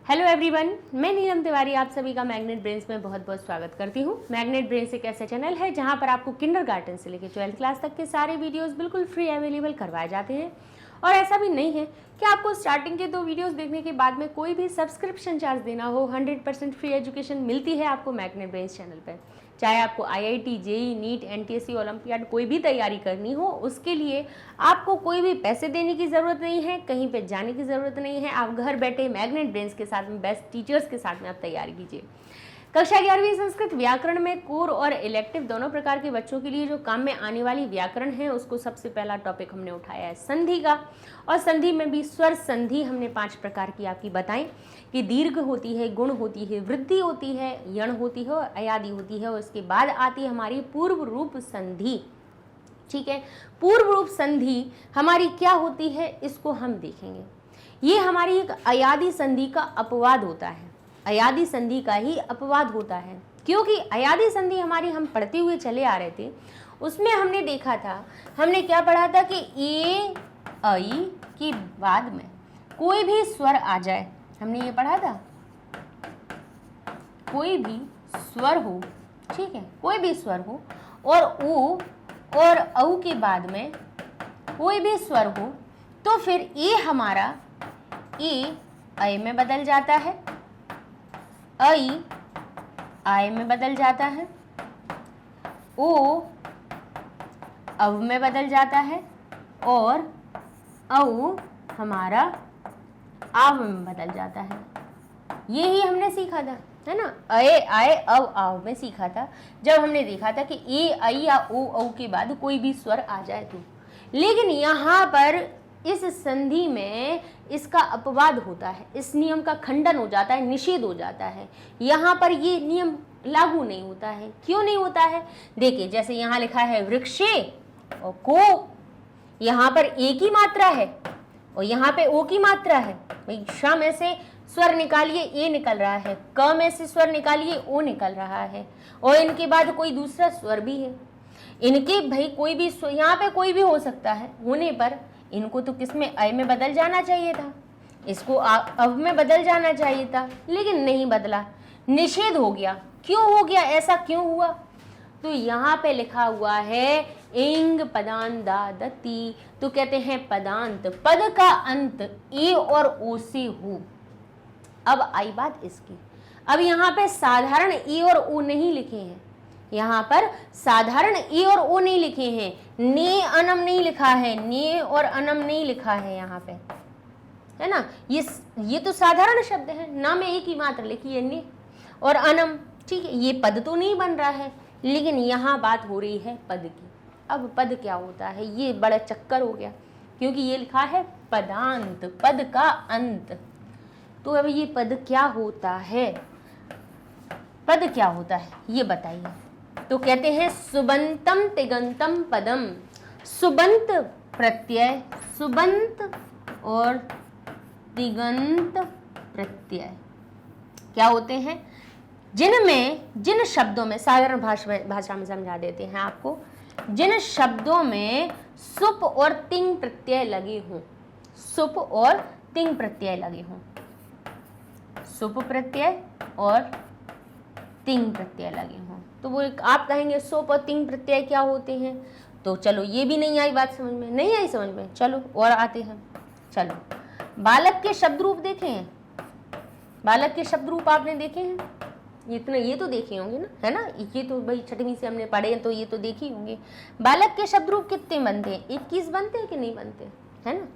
Hello everyone, मैं नीलम तिवारी आप सभी का मैग्नेट ब्रेन्स में बहुत बहुत स्वागत करती हूँ। मैग्नेट ब्रेन्स एक ऐसा चैनल है जहाँ पर आपको किंडरगार्टन से लेकर 12th क्लास तक के सारे वीडियोस बिल्कुल फ्री अवेलेबल करवाए जाते हैं। और ऐसा भी नहीं है कि आपको स्टार्टिंग के 2 वीडियोस देखने के बाद में कोई भी सब्सक्रिप्शन चार्ज देना हो। 100% फ्री एजुकेशन मिलती है आपको मैग्नेट ब्रेन्स चैनल पर। चाहे आपको IIT, JEE, NEET, NTSC, olympiad कोई भी तैयारी करनी हो, उसके लिए आपको कोई भी पैसे देने की ज़रूरत नहीं है, कहीं पे जाने की ज़रूरत नहीं है। आप घर बैठे मैग्नेट ब्रेन्स के साथ में बेस्ट टीचर्स के साथ में आप तैयारी कीजिए। कक्षा 11वीं संस्कृत व्याकरण में कोर और इलेक्टिव दोनों प्रकार के बच्चों के लिए जो काम में आने वाली व्याकरण है, उसको सबसे पहला टॉपिक हमने उठाया है संधि का। और संधि में भी स्वर संधि हमने 5 प्रकार की आपकी बताई कि दीर्घ होती है, गुण होती है, वृद्धि होती है, यण होती है और अयादि होती है। और उसके बाद आती है हमारी पूर्व रूप संधि। ठीक है, पूर्व रूप संधि हमारी क्या होती है इसको हम देखेंगे। ये हमारी एक अयादि संधि का अपवाद होता है, अयादि संधि का ही अपवाद होता है। क्योंकि अयादि संधि हमारी हम पढ़ते हुए चले आ रहे थे, उसमें हमने देखा था, हमने क्या पढ़ा था कि ए ऐ के बाद में कोई भी स्वर आ जाए, हमने ये पढ़ा था, कोई भी स्वर हो, ठीक है, कोई भी स्वर हो और ऊ और औ के बाद में कोई भी स्वर हो तो फिर ए हमारा ऐ में बदल जाता है, ऐ आय में बदल जाता है, ओ अव में बदल जाता है और औ हमारा आव में बदल जाता है। यही हमने सीखा था, है ना। अय आय अव आव में सीखा था, जब हमने देखा था कि ए ऐ या ओ औ के बाद कोई भी स्वर आ जाए तो। लेकिन यहाँ पर इस संधि में इसका अपवाद होता है, इस नियम का खंडन हो जाता है, निषेध हो जाता है। यहाँ पर ये नियम लागू नहीं होता है। क्यों नहीं होता है? देखिए, जैसे यहाँ लिखा है वृक्षे और को, यहाँ पर ए की मात्रा है और यहाँ पे ओ की मात्रा है। भाई श में से स्वर निकालिए, ए निकल रहा है, क में से स्वर निकालिए, ओ निकल रहा है, और इनके बाद कोई दूसरा स्वर भी है। इनके भाई कोई भी यहाँ पे कोई भी हो सकता है, होने पर इनको तो किस में, ऐ में बदल जाना चाहिए था, इसको अव में बदल जाना चाहिए था, लेकिन नहीं बदला, निषेध हो गया। क्यों हो गया, ऐसा क्यों हुआ? तो यहाँ पे लिखा हुआ है इंग पदांदादति, तो कहते हैं पदांत, पद का अंत ए और ओ से हो। अब आई बात इसकी, अब यहाँ पे साधारण ए और ओ नहीं लिखे हैं, यहाँ पर साधारण ए और ओ नहीं लिखे हैं, ने अनम नहीं लिखा है, ने और अनम नहीं लिखा है यहाँ पे, है ना। ये तो साधारण शब्द है, ना में एक ही मात्र लिखी है, ने और अनम, ठीक है। ये पद तो नहीं बन रहा है, लेकिन यहाँ बात हो रही है पद की। अब पद क्या होता है, ये बड़ा चक्कर हो गया, क्योंकि ये लिखा है पदांत, पद का अंत। तो अब ये पद क्या होता है, पद क्या होता है ये बताइए। तो कहते हैं सुबंतम तिगंतम पदम, सुबंत प्रत्यय, सुबंत और तिगंत प्रत्यय क्या होते हैं? जिन शब्दों में, साधारण भाषा में समझा देते हैं आपको, जिन शब्दों में सुप और तिंग प्रत्यय लगे हों, सुप और तिंग प्रत्यय लगे हों, सुप प्रत्यय और तिंग प्रत्यय लगे हों, तो वो आप कहेंगे सुप और तिंग प्रत्यय क्या होते हैं? तो चलो ये भी नहीं आई बात समझ में, नहीं आई समझ में, चलो और आते हैं। चलो, बालक के शब्द रूप देखे हैं, बालक के शब्द रूप आपने देखे हैं, इतने ये तो देखे होंगे ना, है ना। ये तो भाई 6वीं से हमने पढ़े हैं, तो ये तो देखे होंगे। बालक के शब्द रूप कितने बनते हैं? 21 बनते हैं कि नहीं बनते, है ना।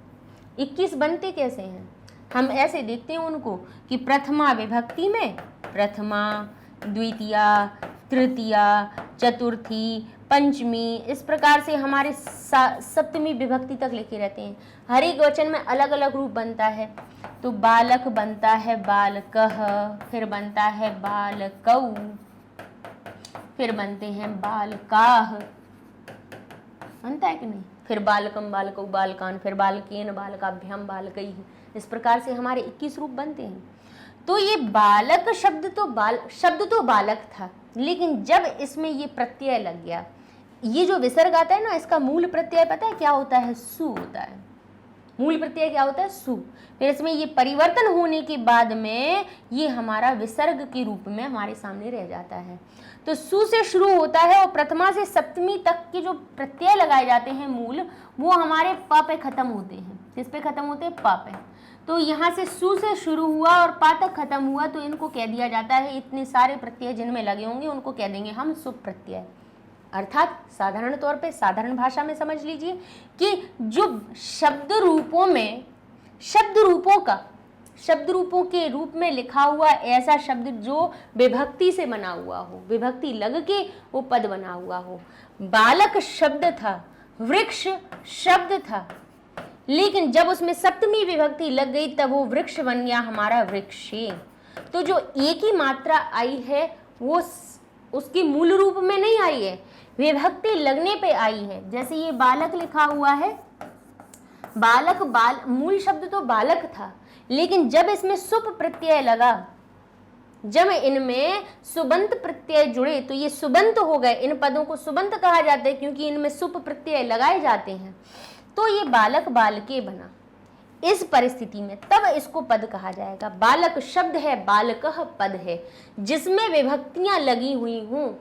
21 बनते कैसे हैं? हम ऐसे देखते हैं उनको कि प्रथमा विभक्ति में प्रथमा, द्वितीया, तृतीया, चतुर्थी, पंचमी, इस प्रकार से हमारे सप्तमी विभक्ति तक लिखे रहते हैं। हर एक वचन में अलग अलग रूप बनता है। तो बालक बनता है बालकः, फिर बनता है बालकौ, फिर बनते हैं बालकाः, बनता है कि नहीं, फिर बालकम, बालकौ, बालकान, फिर बालकेन, बालकाभ्याम, बालकैः, इस प्रकार से हमारे 21 रूप बनते हैं। तो ये बालक शब्द तो बालक था, लेकिन जब इसमें ये प्रत्यय लग गया, ये जो विसर्ग आता है ना, इसका मूल प्रत्यय पता है क्या होता है? सु होता है। मूल प्रत्यय क्या होता है? सु। फिर इसमें ये परिवर्तन होने के बाद में ये हमारा विसर्ग के रूप में हमारे सामने रह जाता है। तो सु से शुरू होता है और प्रथमा से सप्तमी तक के जो प्रत्यय लगाए जाते हैं मूल, वो हमारे प पे खत्म होते हैं। किस पे खत्म होते हैं? प पे। तो यहाँ से सु से शुरू हुआ और पा तक खत्म हुआ, तो इनको कह दिया जाता है, इतने सारे प्रत्यय जिनमें लगे होंगे उनको कह देंगे हम सुप प्रत्यय। अर्थात साधारण तौर पे, साधारण भाषा में समझ लीजिए कि जो शब्द रूपों में, शब्द रूपों के रूप में लिखा हुआ ऐसा शब्द जो विभक्ति से बना हुआ हो, विभक्ति लग के वो पद बना हुआ हो। बालक शब्द था, वृक्ष शब्द था, लेकिन जब उसमें सप्तमी विभक्ति लग गई तब वो वृक्ष बन गया हमारा वृक्षे। तो जो एक ही मात्रा आई है वो उसके मूल रूप में नहीं आई है, विभक्ति लगने पे आई है। जैसे ये बालक लिखा हुआ है, बालक, मूल शब्द तो बालक था, लेकिन जब इसमें सुप प्रत्यय लगा, जब इनमें सुबंत प्रत्यय जुड़े तो ये सुबंत हो गए। इन पदों को सुबंत कहा जाता है क्योंकि इनमें सुप प्रत्यय लगाए जाते हैं। तो ये बालक बालके बना। इस परिस्थिति में तब इसको पद कहा जाएगा। बालक शब्द है, बालकः पद है, जिसमें विभक्तियां लगी हुई हों,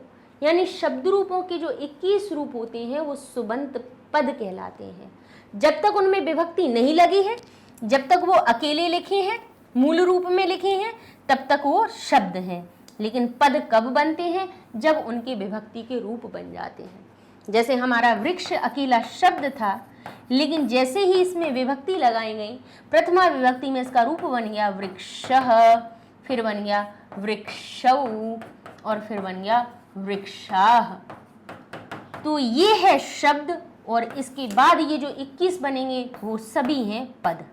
यानी शब्द रूपों के जो 21 रूप होते हैं वो सुबंत पद कहलाते हैं। जब तक उनमें विभक्ति नहीं लगी है, जब तक वो अकेले लिखे हैं, मूल रूप में लिखे हैं, तब तक वो शब्द हैं। लेकिन पद कब बनते हैं? जब उनके विभक्ति के रूप बन जाते हैं। जैसे हमारा वृक्ष अकेला शब्द था, लेकिन जैसे ही इसमें विभक्ति लगाई गई, प्रथमा विभक्ति में इसका रूप बन गया वृक्षः, फिर बन गया वृक्षौ और फिर बन गया वृक्षाः। तो ये है शब्द, और इसके बाद ये जो 21 बनेंगे वो सभी हैं पद।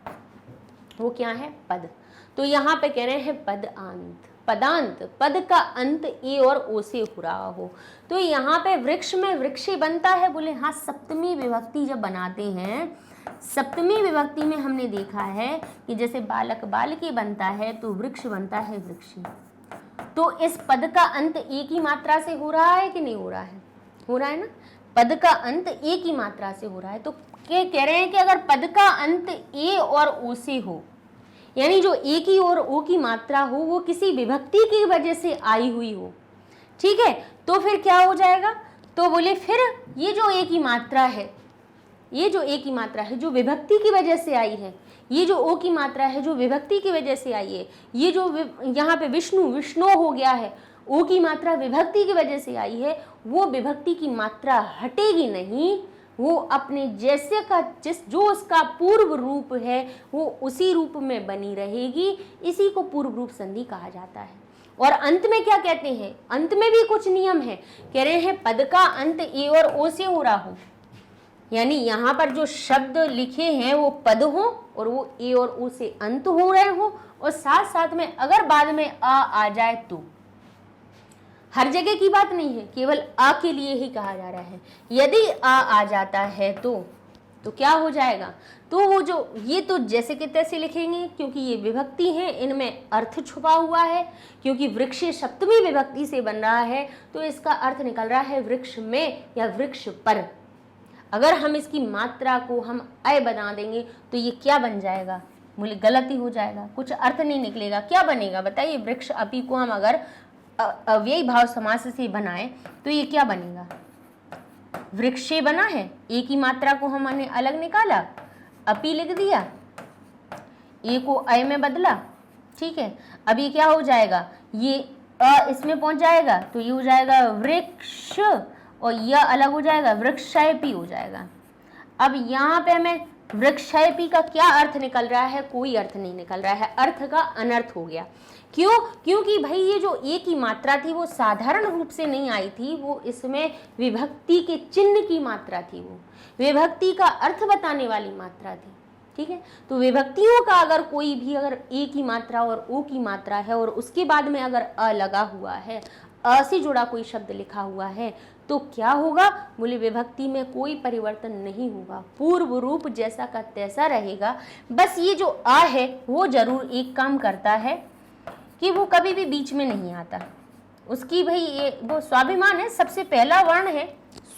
वो क्या है? पद। तो यहाँ पे कह रहे हैं पदांत, पदांत, पद का अंत ए और ओ से हो रहा हो। तो यहाँ पे वृक्ष में वृक्षे बनता है, बोले हाँ, सप्तमी विभक्ति जब बनाते हैं, सप्तमी विभक्ति में हमने देखा है कि जैसे बालक बालके बनता है तो वृक्ष बनता है वृक्षे। तो इस पद का अंत एक ही मात्रा से हो रहा है कि नहीं हो रहा है? हो रहा है ना। पद का अंत एक ही मात्रा से हो रहा है। तो कह रहे हैं कि अगर पद का अंत ए और ओ से हो, यानी जो ए की और ओ की मात्रा हो वो किसी विभक्ति की वजह से आई हुई हो, ठीक है, तो फिर क्या हो जाएगा? तो बोले फिर ये जो ए की मात्रा है, ये जो ए की मात्रा है जो विभक्ति की वजह से आई है, ये जो ओ की मात्रा है जो विभक्ति की वजह से आई है, ये जो यहाँ पे विष्णु विष्णु हो गया है, ओ की मात्रा विभक्ति की वजह से आई है, वो विभक्ति की मात्रा हटेगी नहीं, वो अपने जैसे का जो उसका पूर्व रूप है वो उसी रूप में बनी रहेगी। इसी को पूर्व रूप संधि कहा जाता है। और अंत में क्या कहते हैं? अंत में भी कुछ नियम है। कह रहे हैं पद का अंत ए और ओ से हो रहा हो, यानी यहाँ पर जो शब्द लिखे हैं वो पद हो और वो ए और ओ से अंत हो रहे हो, और साथ साथ में अगर बाद में आ जाए तो, हर जगह की बात नहीं है, केवल आ के लिए ही कहा जा रहा है। यदि आ जाता है तो क्या हो जाएगा? तो वो जो ये तो जैसे कि तैसे लिखेंगे, क्योंकि ये विभक्ति है, इनमें अर्थ छुपा हुआ है। क्योंकि वृक्ष सप्तमी विभक्ति से बन रहा है तो इसका अर्थ निकल रहा है वृक्ष में या वृक्ष पर। अगर हम इसकी मात्रा को हम अय बना देंगे तो ये क्या बन जाएगा? बोले गलती हो जाएगा, कुछ अर्थ नहीं निकलेगा। क्या बनेगा बताइए? वृक्ष अपी को हम अगर अव्ययी भाव समास से बनाए तो ये क्या बनेगा? वृक्षे बना है, एक ही मात्रा को हमने अलग निकाला, अपी लिख दिया, ए को अय में बदला, ठीक है। अब ये क्या हो जाएगा? ये इसमें पहुंच जाएगा तो ये हो जाएगा वृक्ष, और यह अलग हो जाएगा, वृक्षायपी हो जाएगा। अब यहाँ पे हमें वृक्षायपी का क्या अर्थ निकल रहा है? कोई अर्थ नहीं निकल रहा है, अर्थ का अनर्थ हो गया। क्यों? क्योंकि भाई ये जो ए की मात्रा थी वो साधारण रूप से नहीं आई थी, वो इसमें विभक्ति के चिन्ह की मात्रा थी, वो विभक्ति का अर्थ बताने वाली मात्रा थी, ठीक है। तो विभक्तियों का अगर कोई भी अगर ए की मात्रा और ओ की मात्रा है और उसके बाद में अगर अ लगा हुआ है, अ से जुड़ा कोई शब्द लिखा हुआ है, तो क्या होगा? बोले विभक्ति में कोई परिवर्तन नहीं होगा, पूर्व रूप जैसा का तैसा रहेगा। बस ये जो आ है वो जरूर एक काम करता है कि वो कभी भी बीच में नहीं आता। उसकी भाई ये वो स्वाभिमान है, सबसे पहला वर्ण है,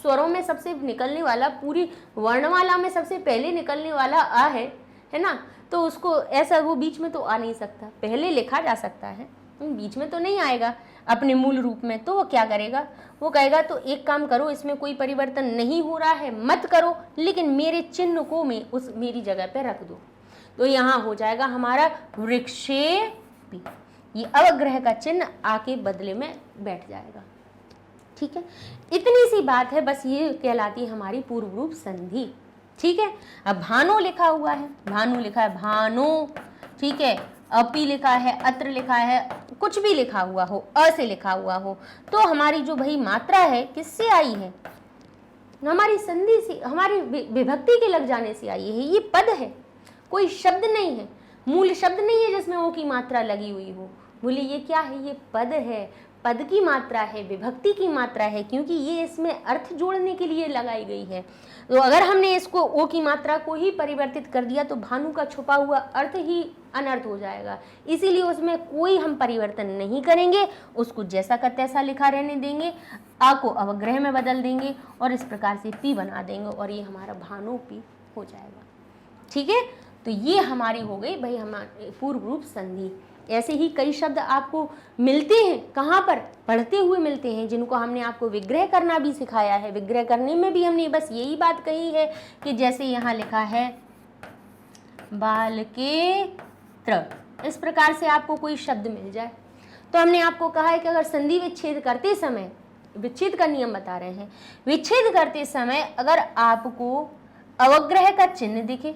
स्वरों में सबसे निकलने वाला, पूरी वर्णमाला में सबसे पहले निकलने वाला आ है, है ना, तो उसको ऐसा वो बीच में तो आ नहीं सकता, पहले लिखा जा सकता है, बीच में तो नहीं आएगा अपने मूल रूप में। तो वो क्या करेगा, वो कहेगा तो एक काम करो, इसमें कोई परिवर्तन नहीं हो रहा है मत करो, लेकिन मेरे चिन्ह को मैं उस मेरी जगह पे रख दो। तो यहाँ हो जाएगा हमारा विक्षेपी, ये अवग्रह का चिन्ह आके बदले में बैठ जाएगा। ठीक है, इतनी सी बात है, बस ये कहलाती है हमारी पूर्व रूप संधि। ठीक है, अब भानो लिखा हुआ है, भानु लिखा है भानो, ठीक है, अपी लिखा है, अत्र लिखा है, कुछ भी लिखा हुआ हो, अ से लिखा हुआ हो, तो हमारी जो भाई मात्रा है किससे आई है, हमारी संधि से, हमारी विभक्ति के लग जाने से आई है। ये पद है, कोई शब्द नहीं है, मूल शब्द नहीं है जिसमें ओ की मात्रा लगी हुई हो। बोले ये क्या है, ये पद है, पद की मात्रा है, विभक्ति की मात्रा है, क्योंकि ये इसमें अर्थ जोड़ने के लिए लगाई गई है। तो अगर हमने इसको ओ की मात्रा को ही परिवर्तित कर दिया तो भानु का छुपा हुआ अर्थ ही अनर्थ हो जाएगा, इसीलिए उसमें कोई हम परिवर्तन नहीं करेंगे, उसको जैसा का तैसा लिखा रहने देंगे, आ को अवग्रह में बदल देंगे और इस प्रकार से पी बना देंगे और ये हमारा भानुपी हो जाएगा। ठीक है, तो ये हमारी हो गई भाई हमारे पूर्व रूप संधि। ऐसे ही कई शब्द आपको मिलते हैं, कहाँ पर, पढ़ते हुए मिलते हैं, जिनको हमने आपको विग्रह करना भी सिखाया है। विग्रह करने में भी हमने बस यही बात कही है कि जैसे यहाँ लिखा है बालकेत्र, इस प्रकार से आपको कोई शब्द मिल जाए तो हमने आपको कहा है कि अगर संधि विच्छेद करते समय, विच्छेद का नियम बता रहे हैं, विच्छेद करते समय अगर आपको अवग्रह का चिन्ह दिखे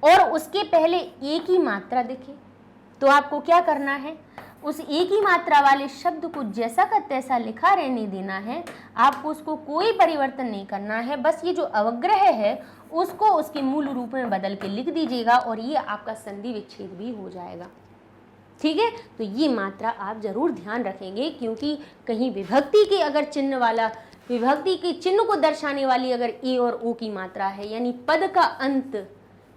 और उसके पहले एक ही मात्रा दिखे तो आपको क्या करना है, उस एक ही मात्रा वाले शब्द को जैसा का तैसा लिखा रहने देना है, आपको उसको कोई परिवर्तन नहीं करना है, बस ये जो अवग्रह है उसको उसके मूल रूप में बदल के लिख दीजिएगा और ये आपका संधि विच्छेद भी हो जाएगा। ठीक है, तो ये मात्रा आप जरूर ध्यान रखेंगे, क्योंकि कहीं विभक्ति के अगर चिन्ह वाला, विभक्ति के चिन्ह को दर्शाने वाली अगर ए और ओ की मात्रा है, यानी पद का अंत,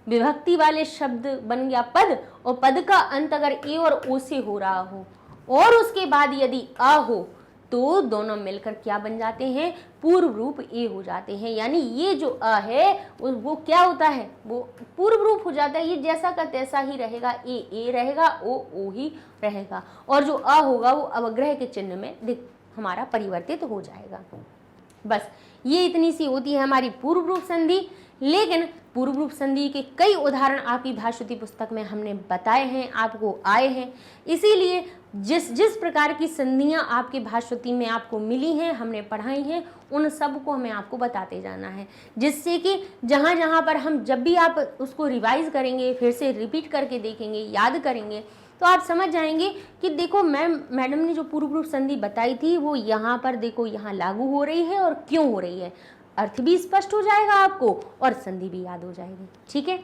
विभक्ति वाले शब्द बन गया पद और पद का अंत अगर ए और ओ से हो रहा हो और उसके बाद यदि अ हो तो दोनों मिलकर क्या बन जाते हैं, पूर्व रूप ए हो जाते हैं। यानी ये जो अ है वो क्या होता है, वो पूर्व रूप हो जाता है, ये जैसा का तैसा ही रहेगा, ए रहेगा, ओ ही रहेगा और जो अ होगा वो अवग्रह के चिन्ह में हमारा परिवर्तित हो जाएगा। बस ये इतनी सी होती है हमारी पूर्व रूप संधि। लेकिन पूर्व रूप संधि के कई उदाहरण आपकी भाषुति पुस्तक में हमने बताए हैं, आपको आए हैं, इसीलिए जिस प्रकार की संधियां आपके भाषुति में आपको मिली हैं, हमने पढ़ाई हैं, उन सब को हमें आपको बताते जाना है, जिससे कि जहां जहां पर हम जब भी आप उसको रिवाइज करेंगे, फिर से रिपीट करके देखेंगे, याद करेंगे, तो आप समझ जाएंगे कि देखो मैडम ने जो पूर्व रूप संधि बताई थी वो यहाँ पर देखो यहाँ लागू हो रही है और क्यों हो रही है, अर्थ भी स्पष्ट हो जाएगा आपको और संधि भी याद हो जाएगी। ठीक है,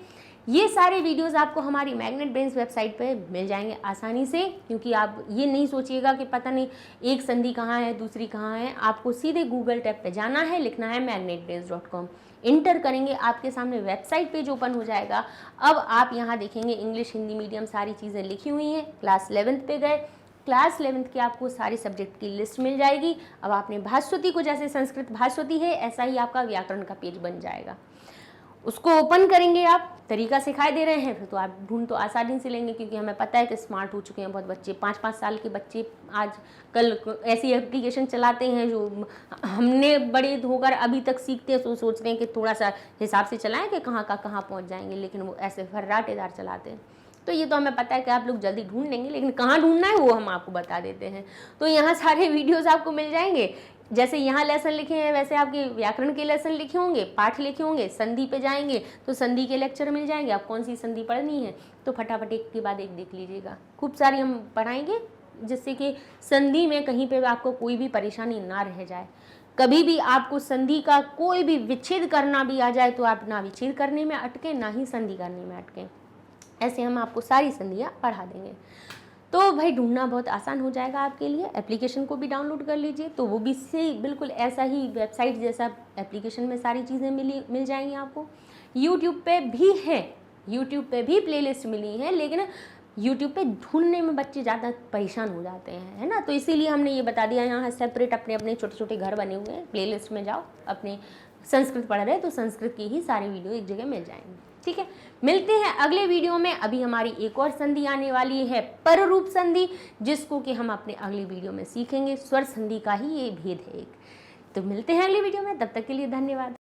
ये सारे वीडियोस आपको हमारी मैग्नेट ब्रेन्स वेबसाइट पे मिल जाएंगे आसानी से, क्योंकि आप ये नहीं सोचिएगा कि पता नहीं एक संधि कहाँ है दूसरी कहाँ है, आपको सीधे गूगल टैब पे जाना है, लिखना है magnetbrains.com, इंटर करेंगे, आपके सामने वेबसाइट पेज ओपन हो जाएगा। अब आप यहाँ देखेंगे इंग्लिश हिंदी मीडियम सारी चीज़ें लिखी हुई हैं। क्लास 11th पे गए, क्लास 11th की आपको सारे सब्जेक्ट की लिस्ट मिल जाएगी। अब आपने भाषुति को, जैसे संस्कृत भाषुति है ऐसा ही आपका व्याकरण का पेज बन जाएगा, उसको ओपन करेंगे आप, तरीका सिखाई दे रहे हैं, फिर तो आप ढूंढ तो आसानी से लेंगे, क्योंकि हमें पता है कि स्मार्ट हो चुके हैं बहुत बच्चे, 5-5 साल के बच्चे आज कल ऐसी एप्लीकेशन चलाते हैं जो हमने बड़े होकर अभी तक सीखते हैं, तो सोचते हैं कि थोड़ा सा हिसाब से चलाएं कि कहाँ का कहाँ पहुँच जाएंगे, लेकिन वो ऐसे फर्राटेदार चलाते हैं। तो ये तो हमें पता है कि आप लोग जल्दी ढूंढ लेंगे, लेकिन कहाँ ढूंढना है वो हम आपको बता देते हैं। तो यहाँ सारे वीडियोस आपको मिल जाएंगे, जैसे यहाँ लेसन लिखे हैं वैसे आपके व्याकरण के लेसन लिखे होंगे, पाठ लिखे होंगे, संधि पे जाएंगे तो संधि के लेक्चर मिल जाएंगे, आप कौन सी संधि पढ़नी है तो फटाफट एक के बाद एक देख लीजिएगा। खूब सारी हम पढ़ाएंगे जिससे कि संधि में कहीं पे आपको कोई भी परेशानी ना रह जाए। कभी भी आपको संधि का कोई भी विच्छेद करना भी आ जाए तो आप ना विच्छेद करने में अटके, ना ही संधि करने में अटके, ऐसे हम आपको सारी संधियाँ पढ़ा देंगे। तो भाई ढूंढना बहुत आसान हो जाएगा आपके लिए। एप्लीकेशन को भी डाउनलोड कर लीजिए, तो वो भी से बिल्कुल ऐसा ही वेबसाइट जैसा एप्लीकेशन में सारी चीज़ें मिल जाएंगी आपको। यूट्यूब पे भी है, यूट्यूब पे भी प्लेलिस्ट मिली है, लेकिन यूट्यूब पे ढूंढने में बच्चे ज़्यादा परेशान हो जाते हैं, है ना, तो इसीलिए हमने ये बता दिया, यहाँ सेपरेट अपने अपने छोटे छोटे घर बने हुए हैं, प्लेलिस्ट में जाओ, अपने संस्कृत पढ़ रहे हैं तो संस्कृत की ही सारे वीडियो एक जगह मिल जाएंगे। ठीक है, मिलते हैं अगले वीडियो में। अभी हमारी एक और संधि आने वाली है पररूप संधि, जिसको कि हम अपने अगले वीडियो में सीखेंगे। स्वर संधि का ही ये भेद है एक। तो मिलते हैं अगले वीडियो में, तब तक के लिए धन्यवाद।